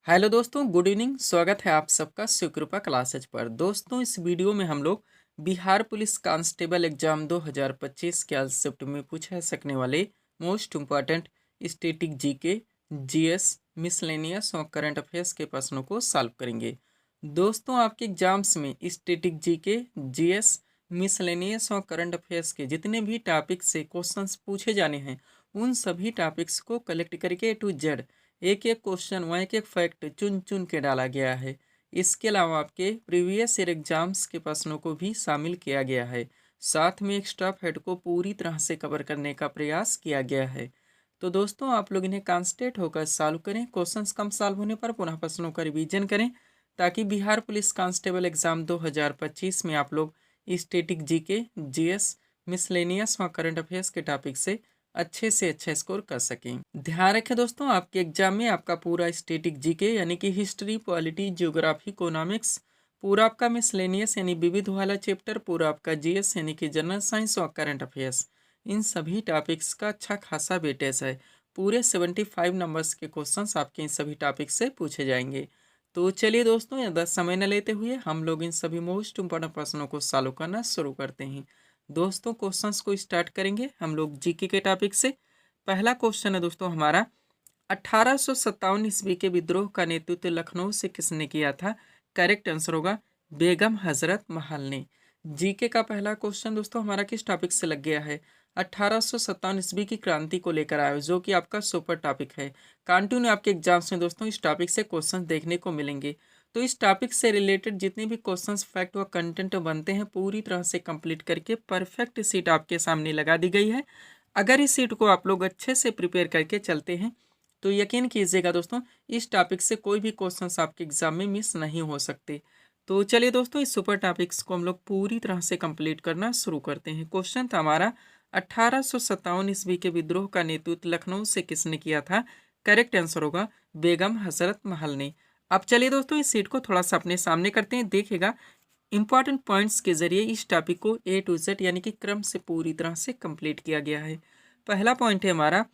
Hello दोस्तों, good evening. स्वागत है आप सबका शिवकृपा क्लासेज पर। दोस्तों, इस वीडियो में हम लोग बिहार पुलिस कांस्टेबल एग्जाम 2025 के आज शिफ्ट में पूछे सकने वाले most important static GK, GS, miscellaneous और करंट अफेयर्स के प्रश्नों को सॉल्व करेंगे। दोस्तों, आपके एग्जाम्स में स्टैटिक जीके, जीएस, मिसलेनियस और करंट अफेयर्स के जितने भी टॉपिक से क्वेश्चंस पूछे जाने हैं, उन सभी टॉपिक्स को कलेक्ट करके ए टू जेड एक एक क्वेश्चन व एक एक फैक्ट चुन चुन के डाला गया है। इसके अलावा आपके प्रीवियस ईयर एग्जाम्स के प्रश्नों को भी शामिल किया गया है। साथ में एक्स्ट्रा फैक्ट को पूरी तरह से कवर करने का प्रयास किया गया है। तो दोस्तों, आप लोग इन्हें कॉन्सेंट्रेट होकर सॉल्व करें। क्वेश्चंस कम सॉल्व होने पर पुनः प्रश्नों का रिवीजन करें, ताकि बिहार पुलिस कांस्टेबल एग्जाम 2025 में आप लोग स्टैटिक जीके, जीएस, मिसलेनियस व करंट अफेयर्स के टॉपिक से अच्छे से अच्छा स्कोर कर सकें। ध्यान रखें दोस्तों, आपके एग्जाम में आपका पूरा स्टैटिक जीके यानी कि हिस्ट्री, पॉलिटी, ज्योग्राफी, इकोनॉमिक्स, पूरा आपका मिसलेनियस यानी विविध वाला चैप्टर, पूरा आपका जीएस यानी कि जनरल साइंस और करंट अफेयर्स, इन सभी टॉपिक्स का अच्छा खासा वेटेज है। पूरे 75 नंबर्स के क्वेश्चंस आपके इन सभी टॉपिक से पूछे जाएंगे। तो चलिए दोस्तों, ज़्यादा समय न लेते हुए हम लोग इन सभी मोस्ट इंपॉर्टेंट प्रश्नों को सॉल्व करना शुरू करते हैं। दोस्तों, क्वेश्चंस को स्टार्ट करेंगे हम लोग जीके के टॉपिक से। पहला क्वेश्चन है दोस्तों हमारा, 1857 ईस्वी के विद्रोह का नेतृत्व लखनऊ से किसने किया था? करेक्ट आंसर होगा बेगम हजरत महल ने। जीके का पहला क्वेश्चन दोस्तों हमारा किस टॉपिक से लग गया है? 1857 ईस्वी की क्रांति को लेकर आया, जो कि आपका सुपर टॉपिक है। कंटिन्यू आपके एग्जाम्स में दोस्तों इस टॉपिक से क्वेश्चन देखने को मिलेंगे। तो इस टॉपिक से रिलेटेड जितने भी क्वेश्चंस, फैक्ट व कंटेंट बनते हैं, पूरी तरह से कंप्लीट करके परफेक्ट सीट आपके सामने लगा दी गई है। अगर इस सीट को आप लोग अच्छे से प्रिपेयर करके चलते हैं तो यकीन कीजिएगा दोस्तों, इस टॉपिक से कोई भी क्वेश्चंस आपके एग्जाम में मिस नहीं हो सकते। तो चलिए दोस्तों, इस सुपर टॉपिक्स को हम लोग पूरी तरह से कंप्लीट करना शुरू करते हैं। क्वेश्चन था हमारा, 1857 ईस्वी के विद्रोह का नेतृत्व लखनऊ से किसने किया था? करेक्ट आंसर होगा बेगम हजरत महल ने। अब चलिए दोस्तों, इस सीट को थोड़ा सा अपने सामने करते हैं। देखिएगा, इंपॉर्टेंट पॉइंट्स के जरिए इस टॉपिक को ए टू जेड यानी कि क्रम से पूरी तरह से कंप्लीट किया गया है। पहला पॉइंट है हमारा,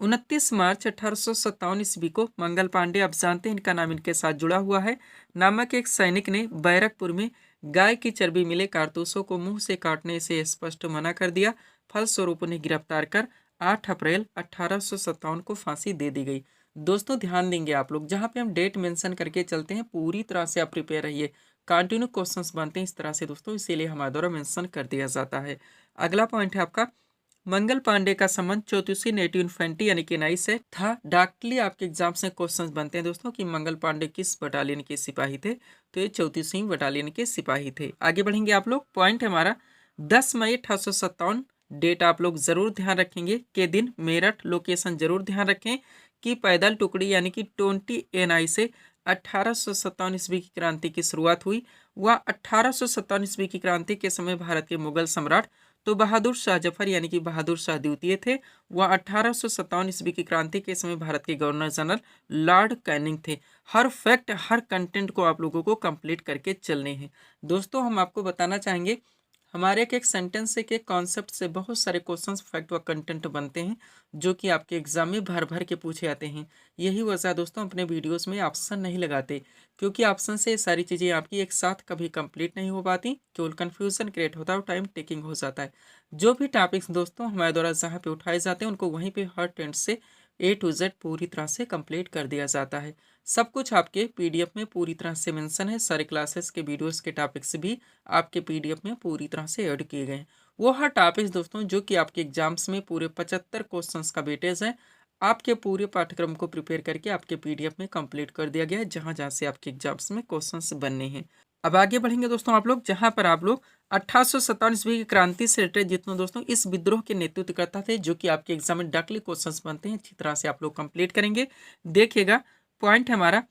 29 मार्च 1857 ईस्वी को मंगल पांडे, आप जानते हैं इनका नाम इनके साथ जुड़ा हुआ है, नामक एक सैनिक ने बैरकपुर में गाय की चर्बी मिले कारतूसों को मुंह से काटने से स्पष्ट मना कर दिया। फलस्वरूप उन्हें गिरफ्तार कर 8 अप्रैल 1857 को फांसी दे दी गई। दोस्तों ध्यान देंगे आप लोग, जहाँ पे हम डेट मेंशन करके चलते हैं पूरी तरह से आप प्रिपेयर रहिए। कंटिन्यू क्वेश्चंस बनते हैं इस तरह से दोस्तों, इसीलिए हमारे द्वारा मेंशन कर दिया जाता है। अगला पॉइंट है आपका, मंगल पांडे का संबंध 34वीं नेटिव इन्फेंट्री यानी कि एनआई से था। डायरेक्टली आपके एग्जाम से क्वेश्चंस बनते हैं दोस्तों कि मंगल पांडे किस बटालियन के सिपाही थे, तो ये 34वीं बटालियन के सिपाही थे। आगे बढ़ेंगे आप लोग। पॉइंट हमारा 10 मई 1857, डेट आप लोग जरूर ध्यान रखेंगे के दिन मेरठ, लोकेशन जरूर ध्यान रखें कि पैदल टुकड़ी यानी कि 20 एनआई से 1857 ईस्वी की क्रांति की शुरुआत हुई। वह 1857 ईस्वी की क्रांति के समय भारत के मुगल सम्राट तो बहादुर शाह जफर यानी कि बहादुर शाह द्वितीय थे। वह 1857 ईस्वी की क्रांति के समय भारत के गवर्नर जनरल लॉर्ड कैनिंग थे। हर फैक्ट, हर कंटेंट को आप लोगों को कंप्लीट करके चलने हैं। दोस्तों, हम आपको बताना चाहेंगे, हमारे एक सेंटेंस से, एक कॉन्सेप्ट से बहुत सारे क्वेश्चंस, फैक्ट व कंटेंट बनते हैं, जो कि आपके एग्जाम में भर भर के पूछे जाते हैं। यही वजह दोस्तों अपने वीडियोस में ऑप्शन नहीं लगाते, क्योंकि ऑप्शन से सारी चीज़ें आपकी एक साथ कभी कंप्लीट नहीं हो पाती, केवल कन्फ्यूजन क्रिएट होता है और टाइम टेकिंग हो जाता है। जो भी टॉपिक्स दोस्तों हमारे द्वारा जहाँ पे उठाए जाते हैं, उनको वहीं पे हर टेंट से ए टू जेड पूरी तरह से कंप्लीट कर दिया जाता है। सब कुछ आपके पीडीएफ में पूरी तरह से मेंशन है। सारे क्लासेस के वीडियोस के टॉपिक्स भी आपके पीडीएफ में पूरी तरह से ऐड किए गए हैं। वो हर टॉपिक्स दोस्तों जो कि आपके एग्जाम्स में पूरे 75 क्वेश्चंस का वेटेज है, आपके पूरे पाठ्यक्रम को प्रिपेयर करके आपके पीडीएफ में कंप्लीट कर दिया गया है, जहां जहां से आपके एग्जाम्स में क्वेश्चंस बनने हैं। अब आगे बढ़ेंगे दोस्तों आप लोग, जहां पर आप लोग 1857 ईस्वी की क्रांति से रिलेटेड जितने दोस्तों इस विद्रोह के नेतृत्व करता थे, जो कि आपके एग्जाम में डायरेक्टली क्वेश्चंस बनते हैं, अच्छी तरह से आप लोग कंप्लीट करेंगे। देखिएगा, पॉइंट हमारा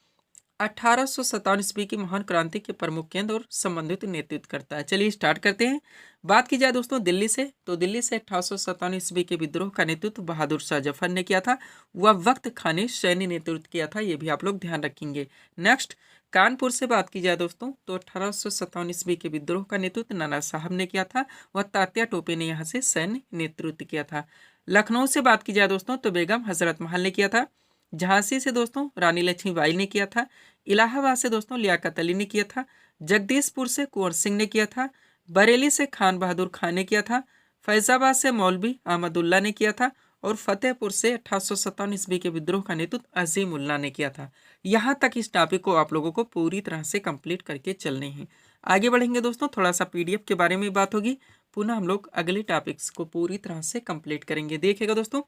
1857 ईस्वी की महान क्रांति के प्रमुख केंद्र और संबंधित नेतृत्व करता है। चलिए स्टार्ट करते हैं। बात की जाए दोस्तों दिल्ली से, तो दिल्ली से 1857 ईस्वी के विद्रोह का नेतृत्व बहादुर शाह जफर ने किया था। वह वक्त खान ने सैन्य नेतृत्व किया था, ये भी आप लोग ध्यान रखेंगे। नेक्स्ट, कानपुर से बात की जाए दोस्तों, तो 1857 ईस्वी के विद्रोह का नेतृत्व नाना साहब ने किया था। वह तात्या टोपे ने यहाँ से सैन्य नेतृत्व किया था। लखनऊ से बात की जाए दोस्तों, तो बेगम हजरत महल ने किया था। झांसी से दोस्तों रानी लक्ष्मीबाई ने किया था। इलाहाबाद से दोस्तों लियाकत अली ने किया था। जगदीशपुर से कुंवर सिंह ने किया था। बरेली से खान बहादुर खान ने किया था। फैजाबाद से मौलवी अहमदुल्ला ने किया था। और फतेहपुर से 1857 ईस्वी के विद्रोह का नेतृत्व अजीमुल्ला ने किया था। यहाँ तक इस टॉपिक को आप लोगों को पूरी तरह से कंप्लीट करके चलने हैं। आगे बढ़ेंगे दोस्तों, थोड़ा सा पीडीएफ के बारे में बात होगी, पुनः हम लोग अगले टॉपिक्स को पूरी तरह से कंप्लीट करेंगे। देखिएगा दोस्तों,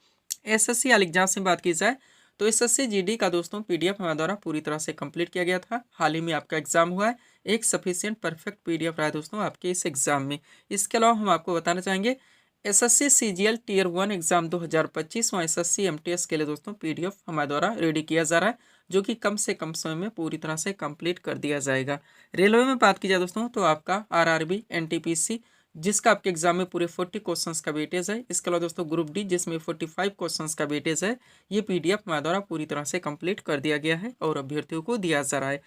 एसएससी एग्जाम से बात की जाए तो एसएससी जीडी का दोस्तों पीडीएफ हमारे द्वारा पूरी तरह से कंप्लीट किया गया था। हाल ही में आपका एग्जाम हुआ है, एक सफिशिएंट परफेक्ट पीडीएफ रहा है दोस्तों आपके इस एग्जाम में। इसके अलावा हम आपको बताना चाहेंगे एसएससी सीजीएल टियर 1 एग्जाम 2025 और एसएससी एमटीएस के लिए दोस्तों पीडीएफ हमारे द्वारा रेडी किया जा रहा है, जो कि कम से कम समय में पूरी तरह से कंप्लीट कर दिया जाएगा। रेलवे में बात की जाए दोस्तों तो आपका आरआरबी एनटीपीसी जिसका आपके एग्जाम में पूरे 40 क्वेश्चंस का वेटेज है। इसके अलावा दोस्तों ग्रुप डी जिसमें 45 क्वेश्चंस का वेटेज है, ये पीडीएफ हमारे द्वारा पूरी तरह से कंप्लीट कर दिया गया है और अभ्यर्थियों को दिया जा रहा है।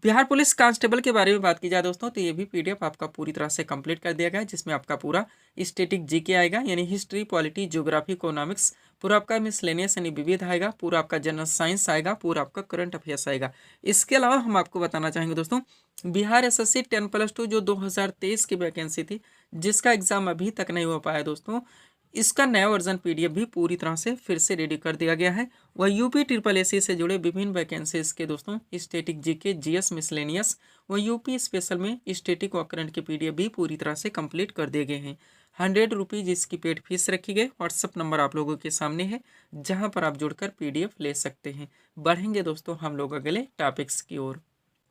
बिहार पुलिस कांस्टेबल के बारे में बात की जाए दोस्तों तो ये भी पीडीएफ आपका पूरी तरह से कंप्लीट कर दिया गया है, जिसमें आपका पूरा स्टैटिक जीके आएगा, यानी हिस्ट्री, पॉलिटी, ज्योग्राफी, इकोनॉमिक्स, पूरा आपका मिसलेनियस यानी विविध आएगा, पूरा आपका जनरल साइंस आएगा, पूरा आपका करंट अफेयर्स आएगा। इसके अलावा हम आपको बताना चाहेंगे दोस्तों बिहार एसएससी 10+2 जो 2023 की वैकेंसी थी, जिसका एग्जाम अभी तक नहीं हो पाया दोस्तों, इसका नया वर्जन पीडीएफ भी पूरी तरह से फिर से रेडी कर दिया गया है। वह यूपी ट्रिपल एसी से जुड़े विभिन्न वैकेंसीज के दोस्तों स्टैटिक जीके, जीएस, मिसलेनियस व यूपी स्पेशल में स्टैटिक व करंट के पीडीएफ भी पूरी तरह से कंप्लीट कर दिए गए हैं। 100 रुपीज़ इसकी पेड फीस रखी गई। व्हाट्सअप नंबर आप लोगों के सामने है, जहां पर आप जुड़कर पीडीएफ ले सकते हैं। बढ़ेंगे दोस्तों हम लोग अगले टॉपिक्स की ओर।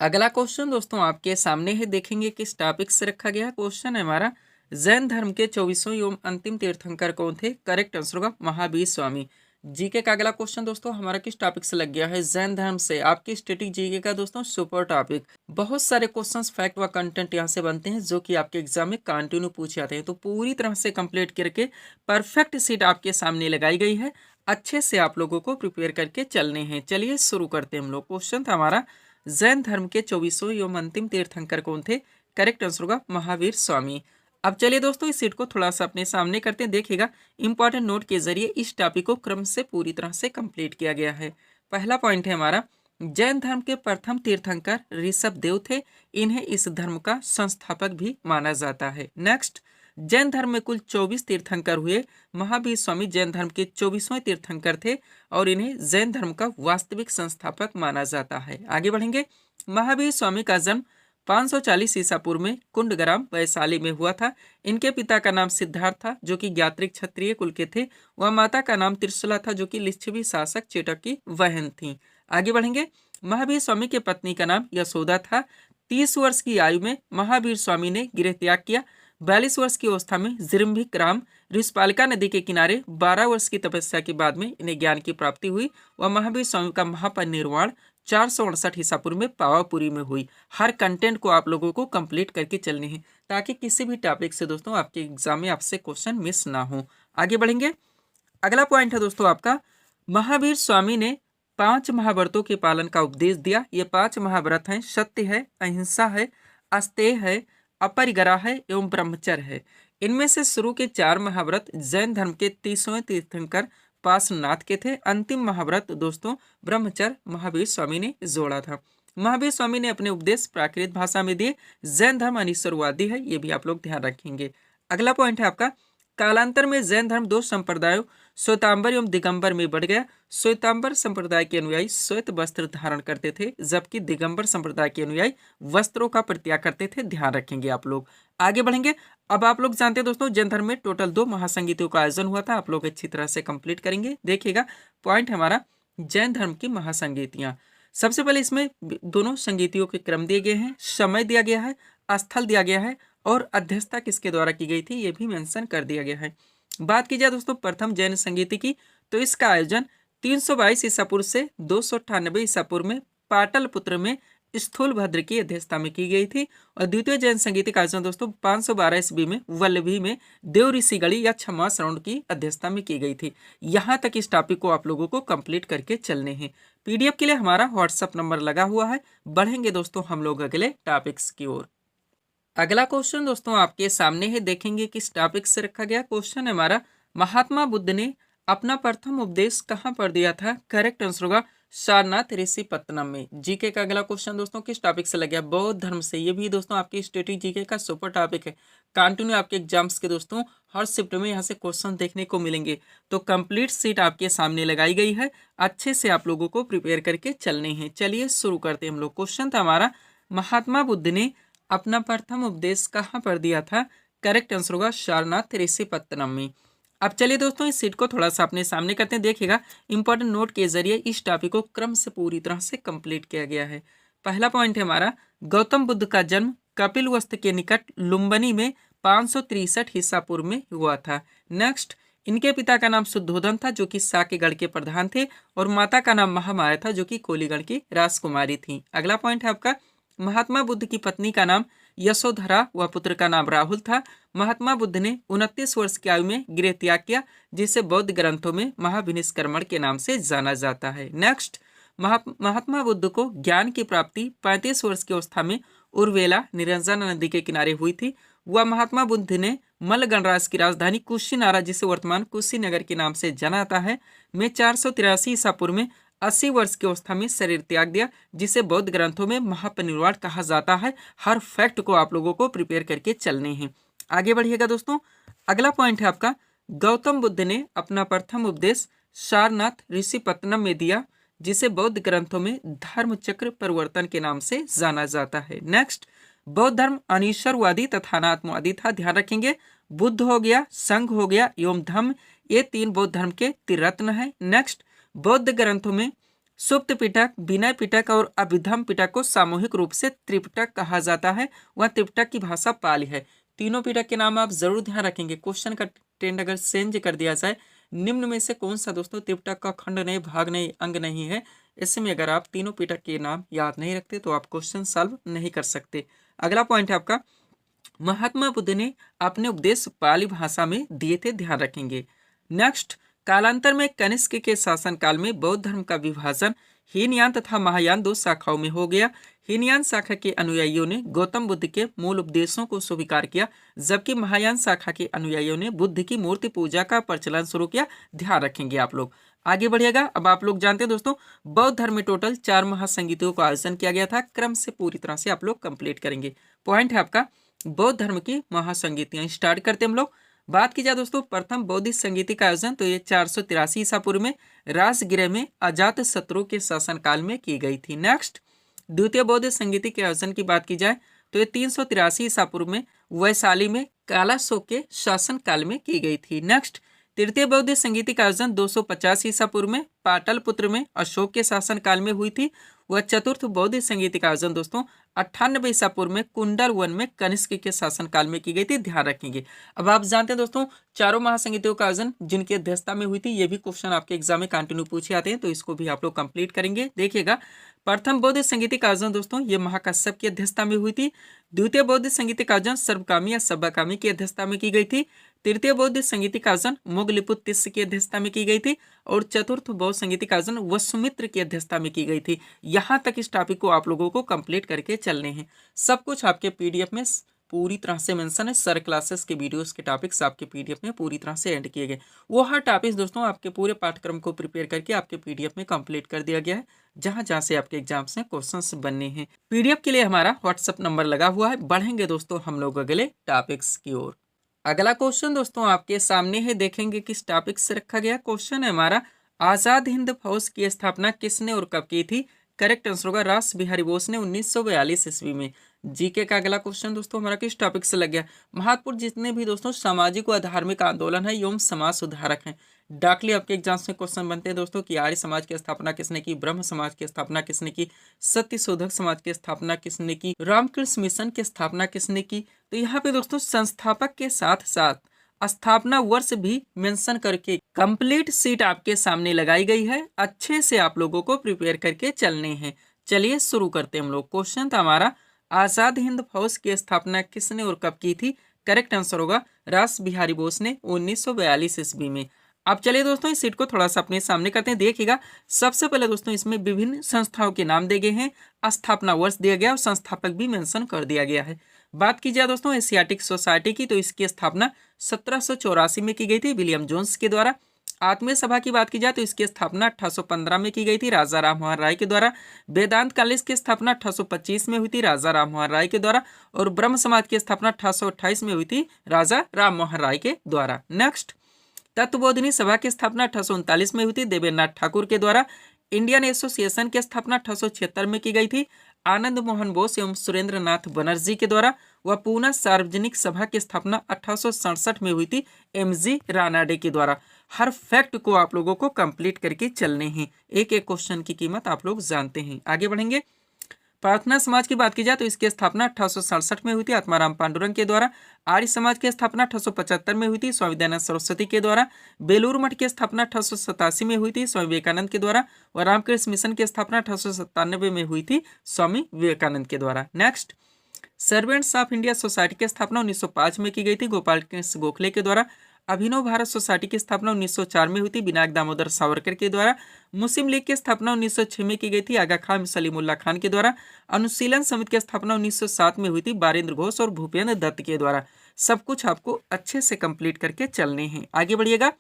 अगला क्वेश्चन दोस्तों आपके सामने है, देखेंगे किस टॉपिक से रखा गया। क्वेश्चन है हमारा, जैन धर्म के 24वें एवं अंतिम तीर्थंकर कौन थे? करेक्ट आंसर होगा महावीर स्वामी। जीके का अगला क्वेश्चन दोस्तों हमारा किस टॉपिक से लग गया है? जैन धर्म से। आपकी स्टैटिक जीके का दोस्तों सुपर टॉपिक। बहुत सारे क्वेश्चंस फैक्ट व कंटेंट यहाँ से बनते हैं, जो कि आपके एग्जाम में कंटिन्यू पूछे जाते हैं, तो पूरी तरह से कंप्लीट करके परफेक्ट सीट आपके सामने लगाई गई है। अच्छे से आप लोगों को प्रिपेयर करके चलने हैं। चलिए शुरू करते हैं हम लोग। क्वेश्चन था हमारा, जैन धर्म के 24वें एवं अंतिम तीर्थंकर कौन थे? करेक्ट आंसर होगा महावीर स्वामी। अब चलिए दोस्तों इस सीट को थोड़ा सा अपने सामने करते हैं। देखिएगा इंपॉर्टेंट नोट के जरिए इस टॉपिक को क्रम से पूरी तरह से कंप्लीट किया गया है। पहला पॉइंट है हमारा, जैन धर्म के प्रथम तीर्थंकर ऋषभ देव थे। इन्हें इस धर्म का संस्थापक भी माना जाता है। नेक्स्ट, जैन धर्म में कुल 24 तीर्थंकर हुए। महावीर स्वामी जैन धर्म के 24वें तीर्थंकर थे और इन्हें जैन धर्म का वास्तविक संस्थापक माना जाता है। आगे बढ़ेंगे, महावीर स्वामी का जन्म 540 ईसा पूर्व में कुंडग्राम वैशाली में हुआ था। इनके पिता का नाम सिद्धार्थ था, जो कि ज्ञात्रिक क्षत्रिय कुल के थे। वह माता का नाम त्रिशला था, जो कि लिच्छवी शासक चेटक की बहन थी। आगे बढ़ेंगे, महावीर स्वामी के पत्नी का नाम यशोदा था। 30 वर्ष की आयु में महावीर स्वामी ने गृह त्याग किया। 42 वर्ष की अवस्था में जिरम्भिक ग्राम ऋषपालिका नदी के किनारे 12 वर्ष की तपस्या के बाद में इन्हें ज्ञान की प्राप्ति हुई। वह महावीर स्वामी का महापरिनिर्वाण 468 ईसा पूर्व में पावापुरी में हुई। हर कंटेंट को आप लोगों को कंप्लीट करके चलने हैं, ताकि किसी भी टॉपिक से दोस्तों आपके एग्जाम में आपसे क्वेश्चन मिस ना हो। आगे बढ़ेंगे, अगला पॉइंट है दोस्तों आपका, महावीर स्वामी ने 5 महाव्रतों के पालन का उपदेश दिया। ये 5 महाव्रत हैं, सत्य है, अहिंसा है, अस्तेय है, अपरिग्रह है एवं ब्रह्मचर्य है। इनमें से शुरू के 4 महाव्रत जैन धर्म के 30वें तीर्थंकर पार्श्वनाथ के थे। अंतिम महाव्रत दोस्तों ब्रह्मचर्य महावीर स्वामी ने जोड़ा था। महावीर स्वामी ने अपने उपदेश प्राकृत भाषा में दिए। जैन धर्म अनिश्वरवादी है, ये भी आप लोग ध्यान रखेंगे। अगला पॉइंट है आपका, कालांतर में जैन धर्म 2 संप्रदायों श्वेतांबर एवं दिगंबर में बढ़ गया। श्वेतांबर संप्रदाय के अनुयायी श्वेत वस्त्र धारण करते थे, जबकि दिगंबर संप्रदाय के अनुयायी वस्त्रों का परित्याग करते थे। ध्यान रखेंगे आप लोग। आगे बढ़ेंगे, अब आप लोग जानते हैं दोस्तों जैन धर्म में टोटल 2 महासंगीतियों का आयोजन हुआ था। आप लोग अच्छी तरह से कंप्लीट करेंगे। देखिएगा पॉइंट हमारा, जैन धर्म की महासंगीतियां। सबसे पहले इसमें दोनों संगीतियों के क्रम दिए गए हैं, समय दिया गया है, स्थल दिया गया है और अध्यक्षता किसके द्वारा की गई थी ये भी मेंशन कर दिया गया है। बात की जाए दोस्तों प्रथम जैन संगीति की, तो इसका आयोजन 322 ईसा पूर्व से 298 ईसा पूर्व में पाटलिपुत्र में स्थूलभद्र की अध्यक्षता में की गई थी। और द्वितीय जैन संगीत का आयोजन दोस्तों 512 ईस्वी में वल्लभी में देव ऋषिगढ़ी या क्षमा श्रवण की अध्यक्षता में की गई थी। यहाँ तक इस टॉपिक को आप लोगों को कंप्लीट करके चलने हैं। पीडीएफ के लिए हमारा व्हाट्सअप नंबर लगा हुआ है। बढ़ेंगे दोस्तों हम लोग अगले टॉपिक्स की ओर। अगला क्वेश्चन दोस्तों आपके सामने है, देखेंगे किस टॉपिक से रखा गया। क्वेश्चन है हमारा, महात्मा बुद्ध ने अपना प्रथम उपदेश कहाँ पर दिया था? करेक्ट आंसर होगा सारनाथ ऋषिपत्तनम में। जीके का अगला क्वेश्चन दोस्तों किस टॉपिक से लग गया? बौद्ध धर्म से। ये भी दोस्तों आपकी स्टेटिक जीके का सुपर टॉपिक है। कंटिन्यू आपके एग्जाम्स के दोस्तों हर शिफ्ट में यहाँ से क्वेश्चन देखने को मिलेंगे, तो कंप्लीट सीट आपके सामने लगाई गई है, अच्छे से आप लोगों को प्रिपेयर करके चलने हैं। चलिए शुरू करते हैं हम लोग। क्वेश्चन था हमारा, महात्मा बुद्ध ने अपना प्रथम उपदेश कहाँ पर दिया था? करेक्ट आंसर होगा सारनाथ ऋषिपत्तनम में। अब चलिए दोस्तों इस सीट को थोड़ा सा अपने सामने करते हैं। देखिएगा इंपॉर्टेंट नोट के जरिए इस टॉपिक को क्रम से पूरी तरह से कंप्लीट किया गया है। पहला पॉइंट है हमारा, गौतम बुद्ध का जन्म कपिलवस्तु के निकट लुम्बिनी में 563 ईसा पूर्व में हुआ था। नेक्स्ट, इनके पिता का नाम शुद्धोधन था जो कि साकेगढ़ के प्रधान थे, और माता का नाम महामाया था जो कि कोलीगढ़ की राजकुमारी थी। अगला पॉइंट है आपका, महात्मा बुद्ध की पत्नी का नाम यशोधरा व पुत्र का नाम राहुल था। महात्मा बुद्ध ने 29 वर्ष की आयु में गृह त्याग किया, जिसे बौद्ध ग्रंथों में महाविनिष्क्रमण के नाम से जाना जाता है। नेक्स्ट, महात्मा बुद्ध को ज्ञान की प्राप्ति 35 वर्ष की अवस्था में उर्वेला निरंजना नदी के किनारे हुई थी। वह महात्मा बुद्ध ने मल्ल गणराज्य की राजधानी कुशीनारा, जिसे वर्तमान कुशीनगर के नाम से जाना जाता है, में 483 ईसा पूर्व में 80 वर्ष की अवस्था में शरीर त्याग दिया, जिसे बौद्ध ग्रंथों में महापरिनिर्वाण कहा जाता है। हर फैक्ट को आप लोगों को प्रिपेयर करके चलने हैं। आगे बढ़िएगा दोस्तों। अगला पॉइंट है आपका, गौतम बुद्ध ने अपना प्रथम उपदेश सारनाथ ऋषिपत्तनम में दिया, जिसे बौद्ध ग्रंथों में धर्म चक्र परिवर्तन के नाम से जाना जाता है। नेक्स्ट, बौद्ध धर्म अनिश्वरवादी तथा अनात्मवादी था। ध्यान रखेंगे, बुद्ध हो गया, संघ हो गया एवं धम्म, ये तीन बौद्ध धर्म के त्रिरत्न है। नेक्स्ट, बौद्ध ग्रंथों में सुप्त पिटक, विनय पिटक और अभिधम्म पिटक को सामूहिक रूप से त्रिपिटक कहा जाता है। वह त्रिपिटक की भाषा पाली है। तीनों पिटक के नाम आप जरूर ध्यान रखेंगे। क्वेश्चन का ट्रेंड अगर चेंज कर दिया जाए, निम्न में से कौन सा दोस्तों त्रिपिटक का खंड नहीं, भाग नहीं, अंग नहीं है? ऐसे में अगर आप तीनों पिटक के नाम याद नहीं रखते तो आप क्वेश्चन सॉल्व नहीं कर सकते। अगला पॉइंट है आपका, महात्मा बुद्ध ने अपने उपदेश पाली भाषा में दिए थे। ध्यान रखेंगे। नेक्स्ट, कालांतर में कनिष्क के शासनकाल में बौद्ध धर्म का विभाजन हीनयान तथा महायान दो शाखाओं में हो गया। हीनयान शाखा के अनुयायियों ने गौतम बुद्ध के मूल उपदेशों को स्वीकार किया, जबकि महायान शाखा के अनुयायियों ने बुद्ध की मूर्ति पूजा का प्रचलन शुरू किया। ध्यान रखेंगे आप लोग। आगे बढ़िएगा। अब आप लोग जानते हैं दोस्तों, बौद्ध धर्म में टोटल 4 महासंगीतियों का आयोजन किया गया था। क्रम से पूरी तरह से आप लोग कंप्लीट करेंगे। पॉइंट है आपका, बौद्ध धर्म की महासंगीतियां। स्टार्ट करते हैं हम लोग। बात की जाए दोस्तों प्रथम बौद्धिक संगीति का आयोजन, तो ये 483 ईसा पूर्व में राजगृह में अजात शत्रु के शासनकाल में की गई थी। नेक्स्ट, द्वितीय बौद्ध संगीति के आयोजन की बात की जाए तो ये 383 ईसा पूर्व में वैशाली में कालाशोक के शासनकाल में की गई थी। नेक्स्ट, तृतीय बौद्ध संगीति का आयोजन 250 ईसा पूर्व में पाटलिपुत्र में अशोक के शासनकाल में हुई थी। वह चतुर्थ बौद्ध संगीति का आयोजन दोस्तों 98 ईसा पूर्व में कुंडल वन में कनिष्क के शासनकाल में की गई थी। ध्यान रखेंगे। अब आप जानते हैं दोस्तों, चारों महासंगीतियों का आयोजन जिनकी अध्यक्षता में हुई थी, ये भी क्वेश्चन आपके एग्जाम में कंटिन्यू पूछे आते हैं, तो इसको भी आप लोग कंप्लीट करेंगे। देखिएगा, प्रथम बौद्ध संगीति का आयोजन दोस्तों ये महाकश्यप की अध्यक्षता में हुई थी। द्वितीय बौद्ध संगीति का आयोजन सर्वकामी या सब्बाकामी की अध्यक्षता में की गई थी। तृतीय बौद्ध संगीति का आयोजन मोगलिपुत तिस्स की अध्यक्षता में की गई थी, और चतुर्थ बौद्ध संगीति का आयोजन वसुमित्र की अध्यक्षता में की गई थी। यहाँ तक इस टॉपिक को आप लोगों को कंप्लीट करके चलने हैं। सब कुछ आपके पीडीएफ में पूरी तरह से मेंशन है। सर क्लासेस के वीडियोस के टॉपिक्स आपके पीडीएफ में पूरी तरह से एंड किए गए। वो हर टॉपिक्स दोस्तों आपके पूरे पाठ्यक्रम को प्रिपेयर करके आपके पीडीएफ में कंप्लीट कर दिया गया है, जहां जहां से आपके एग्जाम्स में क्वेश्चंस बनने हैं। पीडीएफ के लिए हमारा व्हाट्सएप नंबर लगा हुआ है। बढ़ेंगे दोस्तों हम लोग अगले टॉपिक्स की ओर। अगला क्वेश्चन दोस्तों आपके सामने है, देखेंगे किस टॉपिक से रखा गया। क्वेश्चन है हमारा, आजाद हिंद फौज की स्थापना किसने और कब की थी? करेक्ट आंसर होगा रास बिहारी बोस ने 1942 ईस्वी में। जीके का अगला क्वेश्चन दोस्तों हमारा किस टॉपिक से लग गया? महत्वपूर्ण जितने भी दोस्तों सामाजिक व धार्मिक आंदोलन है एवं समाज सुधारक हैं। डाकली आपके एग्जाम्स में क्वेश्चन बनते हैं दोस्तों कि आर्य समाज की स्थापना किसने की, ब्रह्म समाज की स्थापना किसने की, सत्य शोधक समाज की स्थापना किसने की, रामकृष्ण मिशन की स्थापना किसने की। तो यहाँ पे दोस्तों संस्थापक के साथ साथ स्थापना वर्ष भी मेंशन करके कंप्लीट सीट आपके सामने लगाई गई है। अच्छे से आप लोगों को प्रिपेयर करके चलने हैं। चलिए शुरू करते हैं हम लोग। क्वेश्चन था हमारा, आजाद हिंद फौज की स्थापना किसने और कब की थी? करेक्ट आंसर होगा रास बिहारी बोस ने 1942 ईस्वी में। अब चलिए दोस्तों इस सीट को थोड़ा सा अपने सामने करते हैं। देखिएगा, सबसे पहले दोस्तों इसमें विभिन्न संस्थाओं के नाम दिए गए हैं, स्थापना वर्ष दिया गया और संस्थापक भी मेंशन कर दिया गया है। बात की जाए दोस्तों एशियाटिक सोसाइटी की, तो इसकी स्थापना 1784 में की गई थी विलियम जोन्स के द्वारा। आत्मीय सभा की बात की जाए तो इसकी स्थापना 1815 में की गई थी राजा राम मोहन राय के द्वारा। वेदांत कॉलेज की स्थापना 1825 में हुई थी राजा राम मोहन राय के द्वारा। और ब्रह्म समाज की स्थापना 1828 में हुई थी राजा राम मोहन राय के द्वारा। नेक्स्ट, तत्वबोधिनी सभा की स्थापना 1839 में हुई थी देवेंद्र नाथ ठाकुर के द्वारा। इंडियन एसोसिएशन की स्थापना 1876 में की गई थी आनंद मोहन बोस एवं सुरेंद्र नाथ बनर्जी के द्वारा। वह पूना सार्वजनिक सभा की स्थापना 1867 में हुई थी एमजी रानाडे के द्वारा। हर फैक्ट को आप लोगों को कंप्लीट करके चलने हैं, एक एक क्वेश्चन की कीमत आप लोग जानते हैं। आगे बढ़ेंगे। प्रार्थना समाज की बात की जाए तो इसकी स्थापना 1867 में हुई थी आत्माराम पांडुरंग के द्वारा। आर्य समाज की स्थापना 1875 में हुई थी स्वामी दयानंद सरस्वती के द्वारा। बेलूर मठ की स्थापना 1887 में हुई थी स्वामी विवेकानंद के द्वारा। और रामकृष्ण मिशन की स्थापना 1897 में हुई थी स्वामी विवेकानंद के द्वारा। Next, servants of India society की स्थापना 1905 में की गई थी गोपाल कृष्ण गोखले के द्वारा। अभिनव भारत सोसाइटी की स्थापना 1904 में हुई थी विनायक दामोदर सावरकर के द्वारा। मुस्लिम लीग की स्थापना 1906 में की गई थी आगा खान सलीमुल्लाह खान के द्वारा। अनुशीलन समिति की स्थापना 1907 में हुई थी बारेंद्र घोष और भूपेंद्र दत्त के द्वारा। सब कुछ आपको अच्छे से कंप्लीट करके चलने हैं। आगे बढ़िएगा।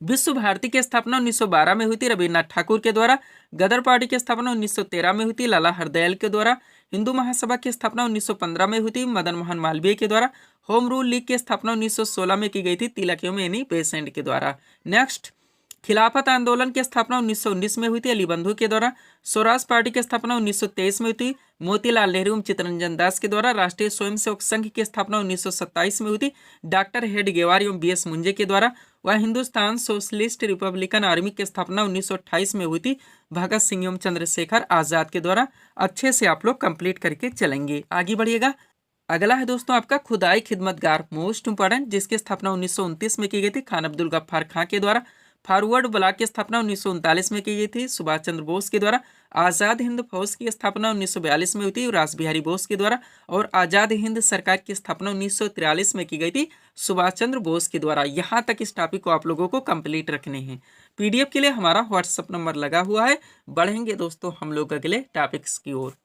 विश्व भारती की स्थापना 1912 में हुई थी रविन्द्रनाथ ठाकुर के द्वारा। गदर पार्टी की स्थापना 1913 में हुई थी लाला हरदयाल के द्वारा। हिंदू महासभा की स्थापना 1915 में हुई थी मदन मोहन मालवीय के द्वारा। होम रूल लीग की स्थापना 1916 में की गई थी तिलक यानी बेसेंट के द्वारा। नेक्स्ट, खिलाफत आंदोलन की स्थापना 1919 में हुई थी अली बंधु के द्वारा। स्वराज पार्टी की स्थापना 1923 में हुई थी मोतीलाल नेहरू एवं चित्तरंजन दास के द्वारा। राष्ट्रीय स्वयंसेवक संघ की स्थापना 1927 में हुई थी डॉक्टर हेडगेवार एवं बीएस मुंजे के द्वारा। वह हिंदुस्तान सोशलिस्ट रिपब्लिकन आर्मी की स्थापना 1928 में हुई थी भगत सिंह एवं चंद्रशेखर आजाद के द्वारा। अच्छे से आप लोग कंप्लीट करके चलेंगे। आगे बढ़िएगा। अगला है दोस्तों आपका खुदाई खिदमतगार मोस्ट इंपॉर्टेंट, जिसकी स्थापना 1929 में की गई थी खान अब्दुल गफ्फार खां के द्वारा। फॉरवर्ड ब्लॉक की स्थापना 1939 में की गई थी सुभाष चंद्र बोस के द्वारा। आज़ाद हिंद फौज की स्थापना 1942 में हुई थी रास बिहारी बोस के द्वारा। और आज़ाद हिंद सरकार की स्थापना 1943 में की गई थी सुभाष चंद्र बोस के द्वारा। यहाँ तक इस टॉपिक को आप लोगों को कंप्लीट रखने हैं। पीडीएफ के लिए हमारा व्हाट्सअप नंबर लगा हुआ है। बढ़ेंगे दोस्तों हम लोग अगले टॉपिक्स की ओर।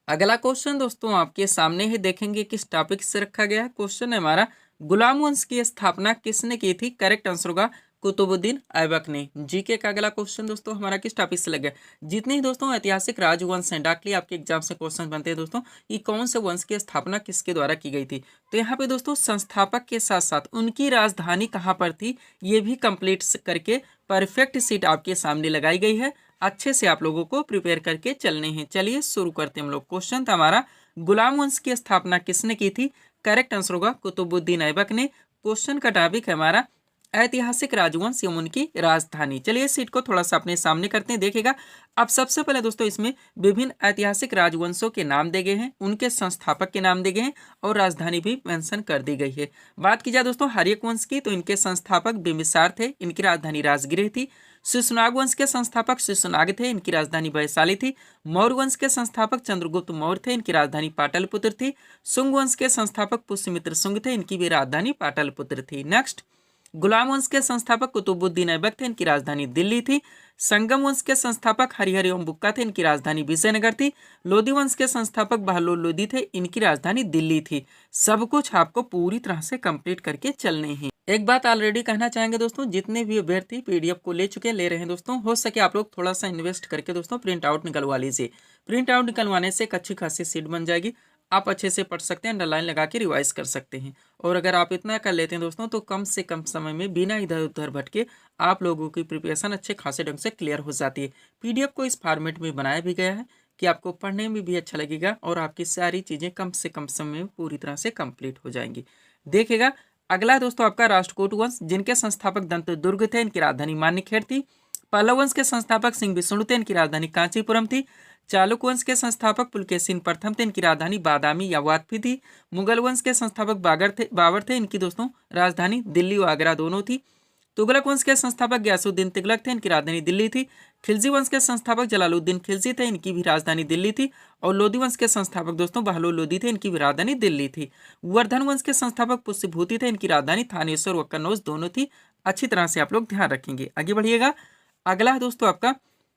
अगला क्वेश्चन दोस्तों आपके सामने ही देखेंगे किस टॉपिक से रखा गया है। क्वेश्चन है हमारा, गुलाम वंश की स्थापना किसने की थी? करेक्ट आंसर होगा कुतुबुद्दीन ऐबक ने। जीके का अगला क्वेश्चन दोस्तों हमारा किस टॉपिक से लगे? जितने ही दोस्तों ऐतिहासिक राजवंश हैं डाकली आपके एग्जाम से क्वेश्चन बनते हैं दोस्तों, ये कौन से वंश की स्थापना किसके द्वारा की गई थी? तो यहाँ पे दोस्तों संस्थापक के साथ साथ उनकी राजधानी कहाँ पर थी ये भी कंप्लीट करके परफेक्ट सीट आपके सामने लगाई गई है। अच्छे से आप लोगों को प्रिपेयर करके चलने हैं। चलिए शुरू करते हैं हम लोग। क्वेश्चन था हमारा, गुलाम वंश की स्थापना किसने की थी? करेक्ट आंसर होगा कुतुबुद्दीन ऐबक ने। क्वेश्चन का टॉपिक है हमारा ऐतिहासिक राजवंश एवं उनकी राजधानी। चलिए सीट को थोड़ा सा अपने सामने करते हैं, देखिएगा। अब सबसे पहले दोस्तों इसमें विभिन्न ऐतिहासिक राजवंशों के नाम दिए गए हैं, उनके संस्थापक के नाम दिए गए हैं और राजधानी भी मेंशन कर दी गई है। बात की जाए दोस्तों हर्यक वंश की, तो इनके संस्थापक बिंबिसार थे, इनकी राजधानी राजगृह थी। शिशुनाग वंश के संस्थापक शिशुनाग थे, इनकी राजधानी वैशाली थी। मौर्य वंश के संस्थापक चंद्रगुप्त मौर्य थे, इनकी राजधानी पाटलिपुत्र थी। शुंग वंश के संस्थापक पुष्यमित्र शुंग थे, इनकी भी राजधानी पाटलिपुत्र थी। नेक्स्ट, गुलाम वंश के संस्थापक कुतुबुद्दीन ऐबक थे, इनकी राजधानी दिल्ली थी। संगम वंश के संस्थापक हरिहर एवं बुक्का थे, इनकी राजधानी विजयनगर थी। लोधी वंश के संस्थापक बहलोल लोधी थे, इनकी राजधानी दिल्ली थी। सब कुछ आपको पूरी तरह से कंप्लीट करके चलने हैं। एक बात ऑलरेडी कहना चाहेंगे दोस्तों, जितने भी अभ्यर्थी पीडीएफ को ले चुके ले रहे हैं दोस्तों, हो सके आप लोग थोड़ा सा इन्वेस्ट करके दोस्तों प्रिंट आउट निकलवा लीजिए। प्रिंट आउट निकलवाने से एक अच्छी खासी सीट बन जाएगी, आप अच्छे से पढ़ सकते हैं, अंडरलाइन लगा के रिवाइज कर सकते हैं। और अगर आप इतना कर लेते हैं दोस्तों तो कम से कम समय में बिना इधर उधर भटके आप लोगों की प्रिपरेशन अच्छे खासे ढंग से क्लियर हो जाती है। पीडीएफ को इस फॉर्मेट में बनाया भी गया है कि आपको पढ़ने में भी अच्छा लगेगा और आपकी सारी चीज़ें कम से कम समय में पूरी तरह से कंप्लीट हो जाएंगी। देखिएगा अगला है दोस्तों आपका राष्ट्रकूट वंश, जिनके संस्थापक दंतदुर्ग थे, इनकी राजधानी मान्यखेड़ थी। पल्लव वंश के संस्थापक सिंह विष्णु थे, इनकी राजधानी कांचीपुरम थी। चालुक्य वंश के संस्थापक पुलकेशिन प्रथम थे, इनकी राजधानी बादामी या वात्फी थी। मुगल वंश के संस्थापक बाबर थे, इनकी दोस्तों राजधानी दिल्ली और आगरा दोनों थी। तुगलक वंश के संस्थापक गयासुद्दीन तुगलक थे, इनकी राजधानी दिल्ली थी। खिलजी वंश के संस्थापक जलालुद्दीन खिलजी थे, इनकी भी राजधानी दिल्ली थी। और लोधी वंश के संस्थापक दोस्तों बहलोल लोधी थे, इनकी भी राजधानी दिल्ली थी। वर्धन वंश के संस्थापक पुष्यभूति थे, इनकी राजधानी थानेश्वर व कन्नौज दोनों थी। अच्छी तरह से आप लोग ध्यान रखेंगे। आगे बढ़िएगा। अगला है दोस्तों आपका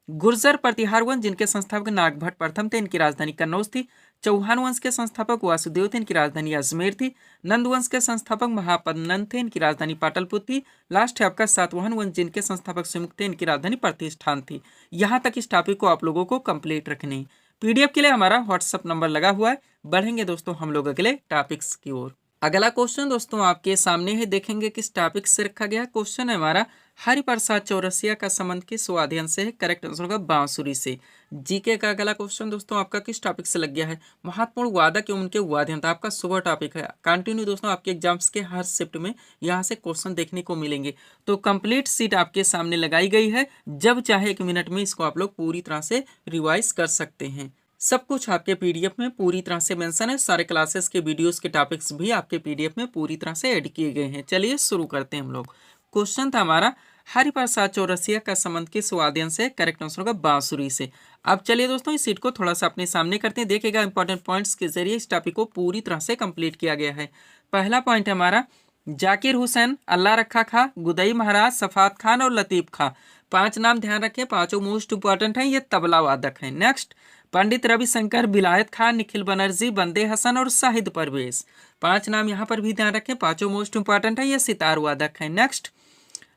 गुर्जर प्रतिहार वंश, जिनके संस्थापक नागभट्ट प्रथम थे, इनकी राजधानी कन्नौज थी। चौहान वंश के संस्थापक वासुदेव थे, इनकी राजधानी अजमेर थी। नंद वंश के संस्थापक महापद्मनंद थे, इनकी राजधानी पाटलिपुत्र थी। लास्ट है आपका सातवाहन वंश, जिनके संस्थापक सुमुख थे, इनकी राजधानी प्रतिष्ठान थी। यहाँ तक इस टॉपिक को आप लोगों को कंप्लीट रखने हैं। पीडीएफ के लिए हमारा व्हाट्सअप नंबर लगा हुआ है। बढ़ेंगे दोस्तों हम लोग अगले टॉपिक्स की ओर। अगला क्वेश्चन दोस्तों आपके सामने है, देखेंगे किस टॉपिक से रखा गया। क्वेश्चन है हमारा, हरिप्रसाद चौरसिया का संबंध किस वाद्ययंत्र से है? करेक्ट आंसर होगा बांसुरी से। जीके का अगला क्वेश्चन दोस्तों आपका किस टॉपिक से लग गया है? महत्वपूर्ण वादक एवं उनके वाद्ययंत्र, आपका सुपर टॉपिक है। कंटिन्यू दोस्तों आपके एग्जाम्स के हर शिफ्ट में यहाँ से क्वेश्चन देखने को मिलेंगे, तो कंप्लीट सीट आपके सामने लगाई गई है। जब चाहे 1 मिनट में इसको आप लोग पूरी तरह से रिवाइज कर सकते हैं। सब कुछ आपके पीडीएफ में पूरी तरह से मेंशन है। सारे क्लासेस के वीडियोस के टॉपिक्स भी आपके पीडीएफ में पूरी तरह से ऐड किए गए हैं। चलिए शुरू करते हैं हम लोग। क्वेश्चन था हमारा, हरिप्रसाद चौरसिया का संबंध किस वाद्ययंत्र से? करेक्ट आंसर होगा बांसुरी से। अब चलिए दोस्तों इस सीट को थोड़ा सा अपने सामने करते हैं। देखिएगा इंपॉर्टेंट पॉइंट्स के जरिए इस टॉपिक को पूरी तरह से कंप्लीट किया गया है। पहला पॉइंट है हमारा, जाकिर हुसैन, अल्लाह रखा खां, गुदई महाराज, सफात खान और लतीफ खां। 5 नाम ध्यान रखें, पांचों मोस्ट इंपॉर्टेंट हैं, ये तबला वादक हैं। नेक्स्ट, पंडित रविशंकर, विलायत खान, निखिल बनर्जी, बंदे हसन और शाहिद परवेज। 5 नाम यहाँ पर भी ध्यान रखें, पांचों मोस्ट इंपॉर्टेंट है, ये सितार वादक हैं। नेक्स्ट,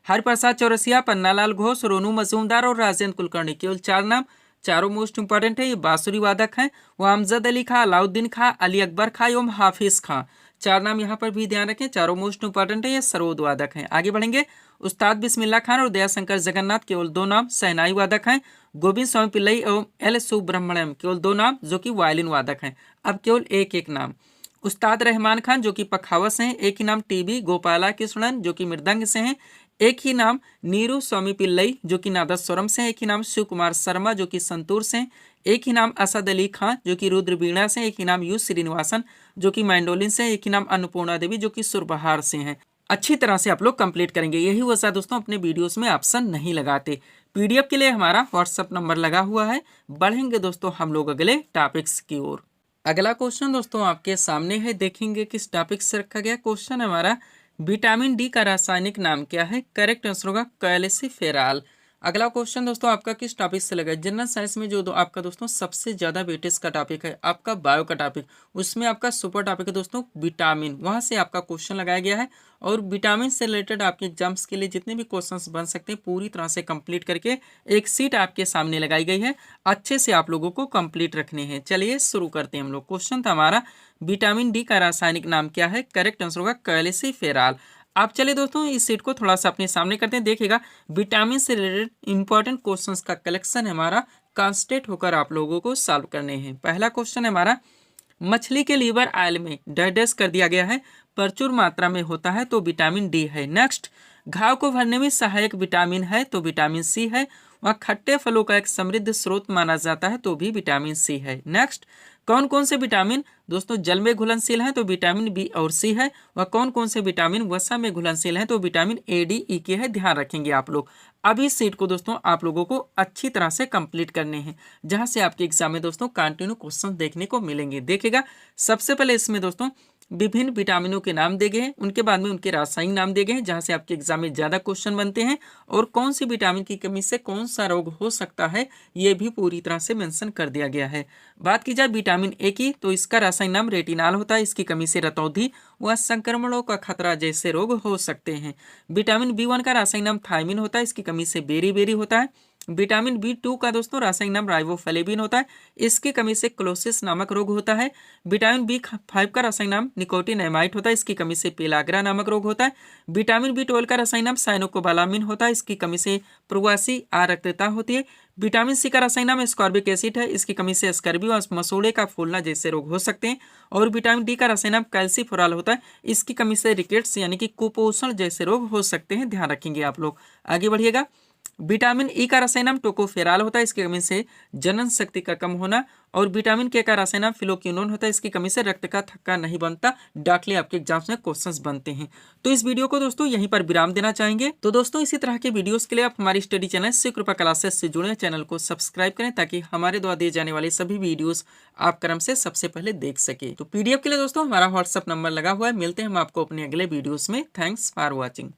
हरिप्रसाद चौरसिया, पन्नालाल घोष, रोनू मजूमदार और राजेंद्र कुलकर्णी। केवल 4 नाम, चारों मोस्ट इंपॉर्टेंट है, ये बांसुरी वादक हैं। वो अमजद अली खां, अलाउद्दीन खां, अली अकबर खां एवं हाफिज खां। 4 नाम यहाँ पर भी ध्यान रखें, चारों मोस्ट इंपॉर्टेंट है, ये सरोद वादक हैं। आगे बढ़ेंगे, उस्ताद बिस्मिल्लाह खान और दयाशंकर जगन्नाथ, केवल 2 नाम, शहनाई वादक हैं। गोविंद स्वामी पिल्लई एवं एल सुब्रह्मण्यम, केवल 2 नाम, जो कि वायलिन वादक हैं। अब केवल एक नाम, उस्ताद रहमान खान जो कि पखावत से हैं। एक ही नाम, टीबी गोपाला कृष्णन जो कि मृदंग से हैं। एक ही नाम, नीरू स्वामी पिल्लई जो कि नादस्वरम से हैं। एक ही नाम, शिव कुमार शर्मा जो कि संतूर से हैं। एक ही नाम, असद अली खां जो कि रुद्र वीणा से। एक ही नाम, यू श्रीनिवासन जो कि मैंडोलिन से। एक ही नाम, अन्नपूर्णा देवी जो कि सुरबहार से हैं। अच्छी तरह से आप लोग कंप्लीट करेंगे। यही वजह दोस्तों अपने वीडियोस में ऑप्शन नहीं लगाते। पीडीएफ के लिए हमारा व्हाट्सअप नंबर लगा हुआ है। बढ़ेंगे दोस्तों हम लोग अगले टॉपिक्स की ओर। अगला क्वेश्चन दोस्तों आपके सामने है, देखेंगे किस टॉपिक से रखा गया। क्वेश्चन हमारा, विटामिन डी का रासायनिक नाम क्या है? करेक्ट आंसर होगा कैल्सिफेरॉल। अगला क्वेश्चन दोस्तों आपका किस टॉपिक से लगा? जनरल साइंस में जो आपका दोस्तों सबसे ज्यादा वेटेज का टॉपिक है आपका बायो का टॉपिक, उसमें आपका सुपर टॉपिक है दोस्तों विटामिन। वहां से आपका क्वेश्चन लगाया गया है और विटामिन से रिलेटेड आपके एग्जाम्स के लिए जितने भी क्वेश्चंस बन सकते हैं पूरी तरह से कंप्लीट करके एक सीट आपके सामने लगाई गई है। अच्छे से आप लोगों को कंप्लीट रखने हैं। चलिए शुरू करते हैं हम लोग। क्वेश्चन था हमारा, विटामिन डी का रासायनिक नाम क्या है? करेक्ट आंसर होगा कैल्सिफेरॉल। आप चलिए दोस्तों इस सीट को थोड़ा सा अपने सामने करते हैं। देखिएगा विटामिन से रिलेटेड इंपॉर्टेंट क्वेश्चंस का कलेक्शन हमारा कॉन्सेंट्रेट होकर आप लोगों को सॉल्व करने हैं। पहला क्वेश्चन है हमारा, मछली के लीवर ऑयल में डैश कर दिया गया है, प्रचुर मात्रा में होता है तो विटामिन डी है। नेक्स्ट, घाव को भरने में सहायक विटामिन है तो विटामिन सी है। वह खट्टे फलों का एक समृद्ध स्रोत माना जाता है तो भी विटामिन सी है। नेक्स्ट, कौन कौन से विटामिन दोस्तों जल में घुलनशील हैं? तो विटामिन बी और सी है। वह कौन कौन से विटामिन वसा में घुलनशील हैं? तो विटामिन ए, डी, ई के है। ध्यान रखेंगे आप लोग। अब इस सीट को दोस्तों आप लोगों को अच्छी तरह से कंप्लीट करने हैं, जहां से आपके एग्जाम में दोस्तों कंटिन्यू क्वेश्चन देखने को मिलेंगे। देखिएगा सबसे पहले इसमें दोस्तों विभिन्न विटामिनों के नाम दिए गए हैं, उनके बाद में उनके रासायनिक नाम दिए गए हैं, जहां से आपके एग्जाम में ज्यादा क्वेश्चन बनते हैं। और कौन सी विटामिन की कमी से कौन सा रोग हो सकता है ये भी पूरी तरह से मेंशन कर दिया गया है। बात की जाए विटामिन ए की, तो इसका रासायनिक नाम रेटिनॉल होता है। इसकी कमी से रतौंधी व संक्रमणों का खतरा जैसे रोग हो सकते हैं। विटामिन बी1 का रासायनिक नाम थायमिन होता है। इसकी कमी से बेरी होता है। विटामिन बी2 का दोस्तों रासायनिक नाम राइबोफ्लेविन होता है। इसकी कमी से क्लोसिस नामक रोग होता है। विटामिन बी5 का रासायनिक नाम निकोटिनामाइड होता है। इसकी कमी से पेलाग्रा नामक रोग होता है। विटामिन बी12 का रासायनिक नाम साइनोकोबालामिन होता है। इसकी कमी से प्रवासी आरक्तता होती है। विटामिन सी का रासायनिक नाम एस्कॉर्बिक एसिड है। इसकी कमी से स्कर्वी और मसूड़े का फूलना जैसे रोग हो सकते हैं। और विटामिन डी का रासायनिक नाम कैल्सिफेरॉल होता है। इसकी कमी से रिकेट्स यानी कि कुपोषण जैसे रोग हो सकते हैं। ध्यान रखेंगे आप लोग। आगे बढ़िएगा। विटामिन ई का रासायनिक नाम टोकोफेरॉल होता है। इसकी कमी से जनन शक्ति का कम होना। और विटामिन के का रासायनिक नाम फिलोक्विनोन होता है। इसकी कमी से रक्त का थक्का नहीं बनता। डायरेक्टली आपके एग्जाम्स में क्वेश्चंस बनते हैं। तो इस वीडियो को दोस्तों यहीं पर विराम देना चाहेंगे। तो दोस्तों इसी तरह के वीडियोस के लिए आप हमारी स्टडी चैनल शिवकृपा क्लासेस से जुड़े, चैनल को सब्सक्राइब करें ताकि हमारे द्वारा दिए जाने वाले सभी वीडियोस आप क्रम से सबसे पहले देख सके। तो पीडीएफ के लिए दोस्तों हमारा व्हाट्सअप नंबर लगा हुआ है। मिलते हैं हम आपको अपने अगले वीडियोस में। Thanks for watching.